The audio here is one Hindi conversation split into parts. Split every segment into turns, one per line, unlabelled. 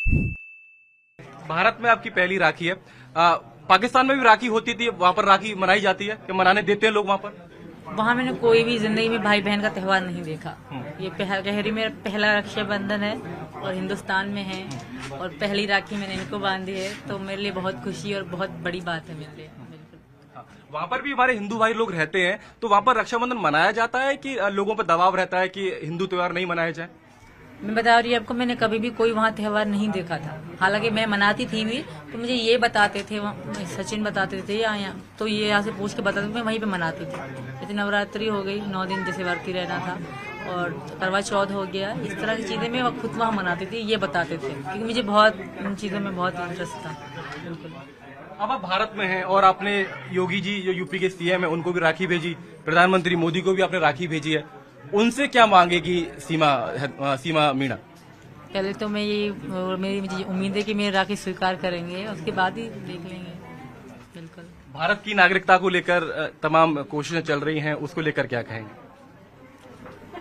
भारत में आपकी पहली राखी है। पाकिस्तान में भी राखी होती थी, वहाँ पर राखी मनाई जाती है कि मनाने देते हैं लोग वहाँ पर?
वहाँ मैंने कोई भी जिंदगी में भाई बहन का त्योहार नहीं देखा। ये गहरी मेरा पहला रक्षाबंधन है और हिंदुस्तान में है और पहली राखी मैंने इनको बांधी है, तो मेरे लिए बहुत खुशी और बहुत बड़ी बात है मेरे लिए।
वहाँ पर भी हमारे हिंदू भाई लोग रहते हैं, तो वहाँ पर रक्षाबंधन मनाया जाता है कि लोगों पर दबाव रहता है कि हिंदू त्योहार नहीं मनाया जाए?
मैं बता रही हूँ आपको, मैंने कभी भी कोई वहाँ त्योहार नहीं देखा था। हालांकि मैं मनाती थी भी, तो मुझे ये बताते थे, सचिन बताते थे या तो ये यहाँ से पूछ के बताते थे, मैं वहीं पे मनाती थी। जैसे नवरात्रि हो गई, 9 दिन जैसे व्रती रहना था, और करवा चौथ हो गया, इस तरह की चीजें मैं खुद वहाँ मनाती थी, ये बताते थे, क्योंकि मुझे बहुत इन चीजों में बहुत इंटरेस्ट था। बिल्कुल।
अब आप भारत में हैं और आपने योगी जी जो यूपी के सीएम है उनको भी राखी भेजी, प्रधानमंत्री मोदी को भी आपने राखी भेजी है, उनसे क्या मांगेगी सीमा मीणा?
पहले तो मेरी मुझे उम्मीद है कि मेरी राखी स्वीकार करेंगे, उसके बाद ही देख लेंगे। बिल्कुल।
भारत की नागरिकता को लेकर तमाम कोशिशें चल रही हैं, उसको लेकर क्या कहेंगे?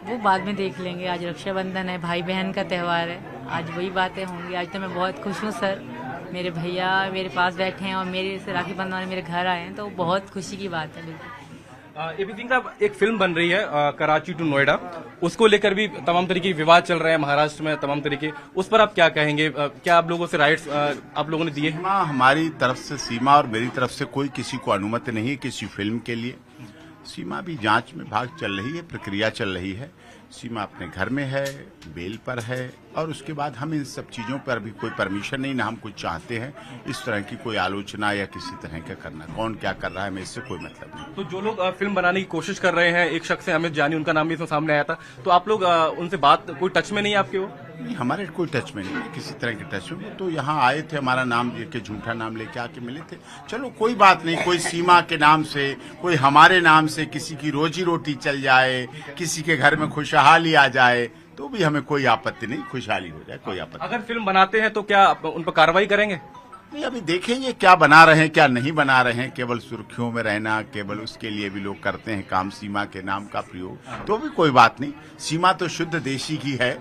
वो बाद में देख लेंगे। आज रक्षाबंधन है, भाई बहन का त्योहार है, आज वही बातें होंगी। आज तो मैं बहुत खुश हूँ सर, मेरे भैया मेरे पास बैठे हैं और मेरे से राखी बंधवाने मेरे घर आए हैं, तो बहुत खुशी की बात है। बिल्कुल।
एपी सिंह साहब, एक फिल्म बन रही है कराची टू नोएडा, उसको लेकर भी तमाम तरीके के विवाद चल रहे हैं महाराष्ट्र में, तमाम तरीके, उस पर आप क्या कहेंगे? क्या आप लोगों से राइट्स आप लोगों ने दिए?
हमारी तरफ से सीमा और मेरी तरफ से कोई किसी को अनुमति नहीं है किसी फिल्म के लिए। सीमा भी जांच में भाग चल रही है, प्रक्रिया चल रही है। सीमा अपने घर में है, बेल पर है, और उसके बाद हम इन सब चीजों पर भी कोई परमिशन नहीं, ना हम कुछ चाहते हैं इस तरह की कोई आलोचना या किसी तरह का करना। कौन क्या कर रहा है हमें इससे कोई मतलब नहीं।
तो जो लोग फिल्म बनाने की कोशिश कर रहे हैं, एक शख्स है अमित जानी, उनका नाम भी इसमें सामने आया था, तो आप लोग उनसे बात, कोई टच में नहीं है आपके? वो
नहीं, हमारे कोई टच में नहीं है, किसी तरह के टच में। तो यहाँ आए थे, हमारा नाम लेके, झूठा नाम लेके आके मिले थे। चलो कोई बात नहीं, कोई सीमा के नाम से, कोई हमारे नाम से किसी की रोजी रोटी चल जाए, किसी के घर में खुशहाली आ जाए, तो भी हमें कोई आपत्ति नहीं, खुशहाली हो जाए, कोई आपत्ति।
अगर फिल्म बनाते हैं तो क्या उन पर कार्रवाई करेंगे?
नहीं, अभी देखेंगे क्या बना रहे हैं क्या नहीं बना रहे हैं। केवल सुर्खियों में रहना, केवल उसके लिए भी लोग करते हैं काम, सीमा के नाम का प्रयोग, तो भी कोई बात नहीं। सीमा तो शुद्ध देशी की है,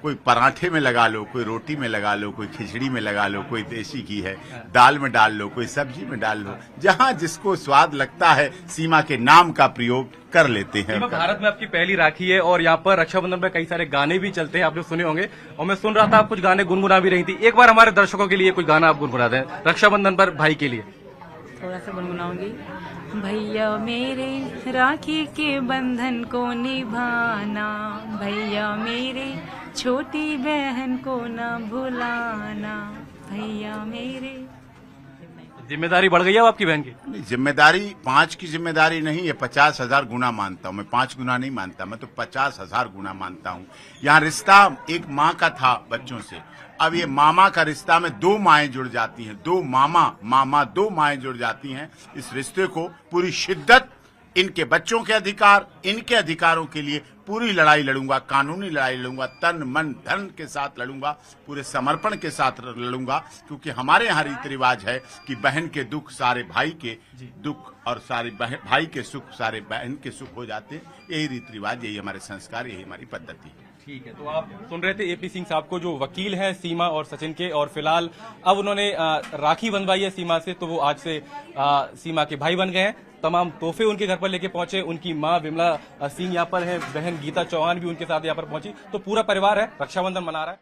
कोई पराठे में लगा लो, कोई रोटी में लगा लो, कोई खिचड़ी में लगा लो, कोई देशी की है, दाल में डाल लो, कोई सब्जी में डाल लो, जहां जिसको स्वाद लगता है सीमा के नाम का प्रयोग कर लेते हैं।
भारत में आपकी पहली राखी है और यहाँ पर रक्षाबंधन पर कई सारे गाने भी चलते हैं, आप लोग सुने होंगे, और मैं सुन रहा था आप कुछ गाने गुनगुना भी रही थी। एक बार हमारे दर्शकों के लिए कुछ गाना आप गुनगुना दें रक्षाबंधन पर भाई के लिए।
थोड़ा सा गुनगुनाऊंगी। भैया मेरे राखी के बंधन को निभाना, भैया मेरे छोटी बहन को न भुलाना, भैया मेरे।
जिम्मेदारी बढ़ गई है आपकी बहन की?
नहीं, जिम्मेदारी 5 की जिम्मेदारी नहीं है, 50,000 गुना मानता हूँ मैं। 5 गुना नहीं मानता मैं, तो 50,000 गुना मानता हूँ। यहाँ रिश्ता एक माँ का था बच्चों से, अब ये मामा का रिश्ता में 2 माएं जुड़ जाती हैं, 2 मामा 2 माएं जुड़ जाती हैं। इस रिश्ते को पूरी शिद्दत, इनके बच्चों के अधिकार, इनके अधिकारों के लिए पूरी लड़ाई लड़ूंगा, कानूनी लड़ाई लड़ूंगा, तन मन धन के साथ लड़ूंगा, पूरे समर्पण के साथ लड़ूंगा, क्योंकि हमारे यहाँ रीति रिवाज है कि बहन के दुख सारे भाई के दुख, और सारे भाई के सुख सारे बहन के सुख हो जाते हैं। यही रीति रिवाज, यही हमारे संस्कार, यही हमारी पद्धति है।
ठीक है, तो आप सुन रहे थे एपी सिंह साहब को, जो वकील हैं सीमा और सचिन के, और फिलहाल अब उन्होंने राखी बंधवाई है सीमा से, तो वो आज से सीमा के भाई बन गए हैं। तमाम तोहफे उनके घर पर लेके पहुंचे, उनकी मां विमला सिंह यहाँ पर है, बहन गीता चौहान भी उनके साथ यहाँ पर पहुंची, तो पूरा परिवार है, रक्षाबंधन मना रहा है।